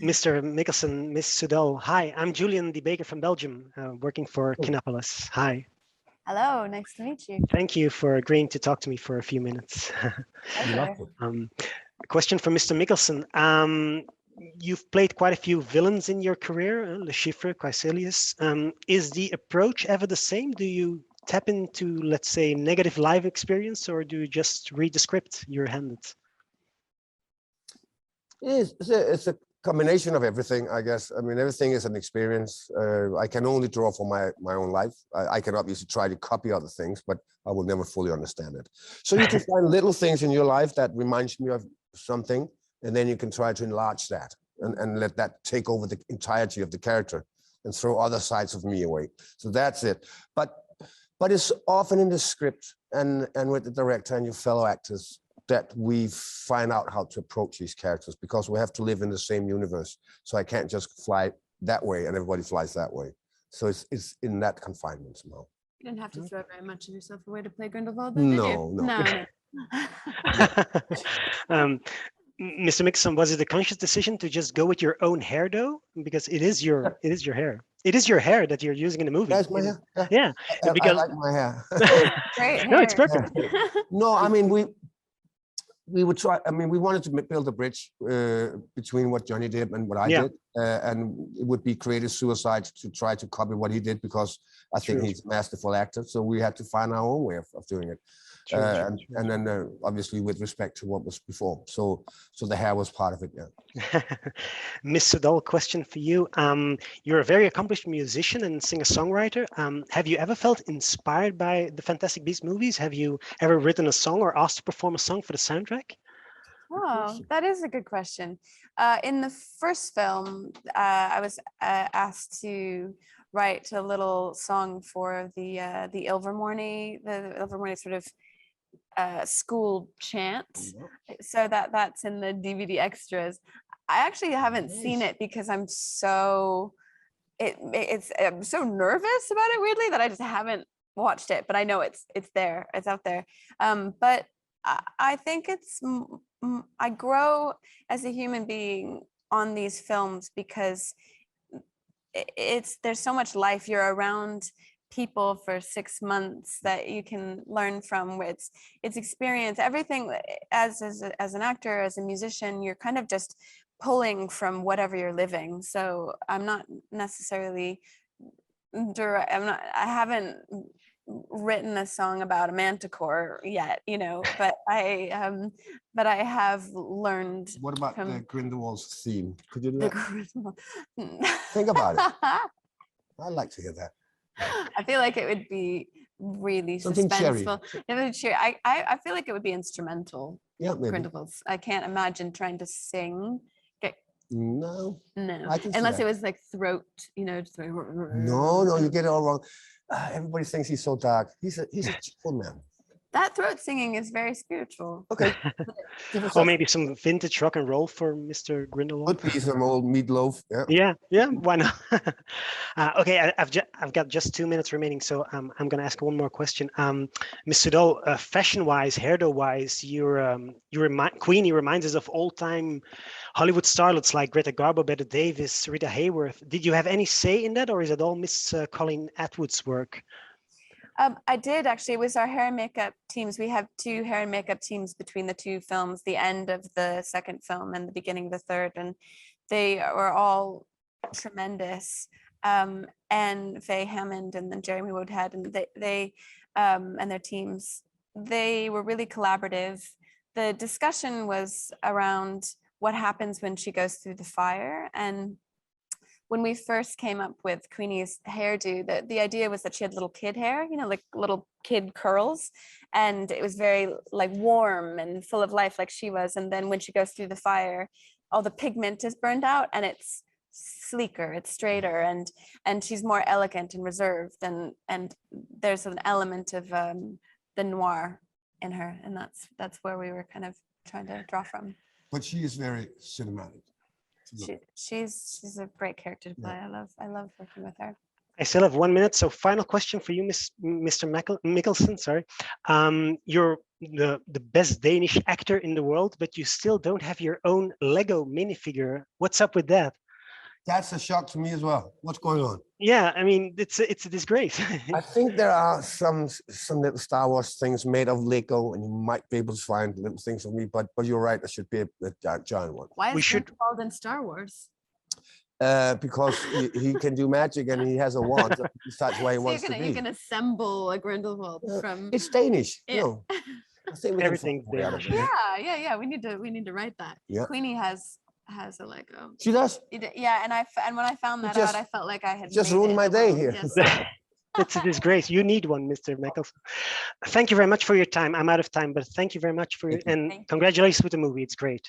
Mr. Mikkelsen, Miss Sudol. Hi, I'm Julian the Baker from Belgium, working for Kinapolis. Hi. Hello, nice to meet you. Thank you for agreeing to talk to me for a few minutes. A question for Mr. Mikkelsen. You've played quite a few villains in your career, Le Chiffre, Quaesilius. Is the approach ever the same? Do you tap into, let's say, negative live experience, or do you just read the script you're handed? It's a combination of everything, I guess. I mean, everything is an experience. I can only draw from my own life. I can obviously try to copy other things, but I will never fully understand it. So you can find little things in your life that reminds me of something, and then you can try to enlarge that and let that take over the entirety of the character and throw other sides of me away. So that's it. But it's often in the script and with the director and your fellow actors that we find out how to approach these characters, because we have to live in the same universe. So I can't just fly that way and everybody flies that way. So it's in that confinement somehow. You didn't have to throw very much of yourself away to play Grindelwald, No, did you? no. Mr. Mikkelsen, was it a conscious decision to just go with your own hair, though? Because it is your hair. It is your hair that you're using in the movie. That's my hair. Yeah, because I like my hair. Great hair. No, it's perfect. No, I mean, we would try. I mean, we wanted to build a bridge between what Johnny did and what I did, and it would be creative suicide to try to copy what he did, because I think he's a masterful actor. So we had to find our own way of doing it, and then obviously with respect to what was before. So the hair was part of it. Yeah. Miss Sudol, question for you. You're a very accomplished musician and singer-songwriter. Have you ever felt inspired by the Fantastic Beasts movies? Have you ever written a song or asked to perform a song for the soundtrack? Oh, that is a good question. In the first film, I was asked to write a little song for the Ilvermorny, sort of school chant. So that's in the DVD extras. I actually haven't seen it because I'm so I'm so nervous about it, weirdly, that I just haven't watched it. But I know it's there, it's out there. But I think I grow as a human being on these films because there's so much life. You're around people for 6 months that you can learn from. It's experience, everything. As an actor, as a musician, you're kind of just pulling from whatever you're living. So I'm not necessarily I haven't written a song about a manticore yet, but I have learned. What about the Grindelwald's theme? Could you do The that? Think about it. I'd like to hear that. I feel like it would be really Something suspenseful. cheery. I feel like it would be instrumental. Yeah, maybe. Grindelwald's. I can't imagine trying to sing. No. Unless it was like throat, No, you get it all wrong. Everybody thinks he's so dark. He's a cheerful man. That throat singing is very spiritual. Okay. Or maybe some vintage rock and roll for Mr. Grindelwald. Could be some old meatloaf. Yeah, why not? Okay, I've got just 2 minutes remaining, so I'm going to ask one more question. Ms. Sudol, fashion-wise, hairdo-wise, Queenie reminds us of old-time Hollywood starlets like Greta Garbo, Bette Davis, Rita Hayworth. Did you have any say in that, or is it all Miss Colleen Atwood's work? I did actually. It was our hair and makeup teams. We have 2 hair and makeup teams between the 2 films, the end of the second film and the beginning of the third, and they were all tremendous. And Faye Hammond and then Jeremy Woodhead, and they and their teams, they were really collaborative. The discussion was around what happens when she goes through the fire, and when we first came up with Queenie's hairdo, the idea was that she had little kid hair, like little kid curls, and it was very like warm and full of life like she was. And then when she goes through the fire, all the pigment is burned out and it's sleeker, it's straighter, and she's more elegant and reserved, and there's an element of the noir in her, and that's where we were kind of trying to draw from. But she is very cinematic. She's a great character to play. I love working with her. I still have 1 minute. So final question for you, Mr. Mikkelsen. Sorry, you're the best Danish actor in the world, but you still don't have your own Lego minifigure. What's up with that? That's a shock to me as well. What's going on? Yeah, I mean, it's a disgrace. I think there are some little Star Wars things made of Lego, and you might be able to find little things of me. But you're right. There should be a giant one. Why We is should- it called in Star Wars? Because he can do magic and he has a wand. So he decides where he So wants to you be. can assemble a Grindelwald from. It's Danish. Yeah. No, I think we Everything's can find a way out of Danish. it. Yeah. We need to write that. Yeah. Queenie has a Lego. She does. Yeah, and when I found that just- out, I felt like I had just made ruined it my in the day world. here. Yes. It's a disgrace. You need one, Mr. Mikkelsen. Thank you very much for your time. I'm out of time, but thank you very much for Thank you. and Thank you. congratulations with the movie. It's great.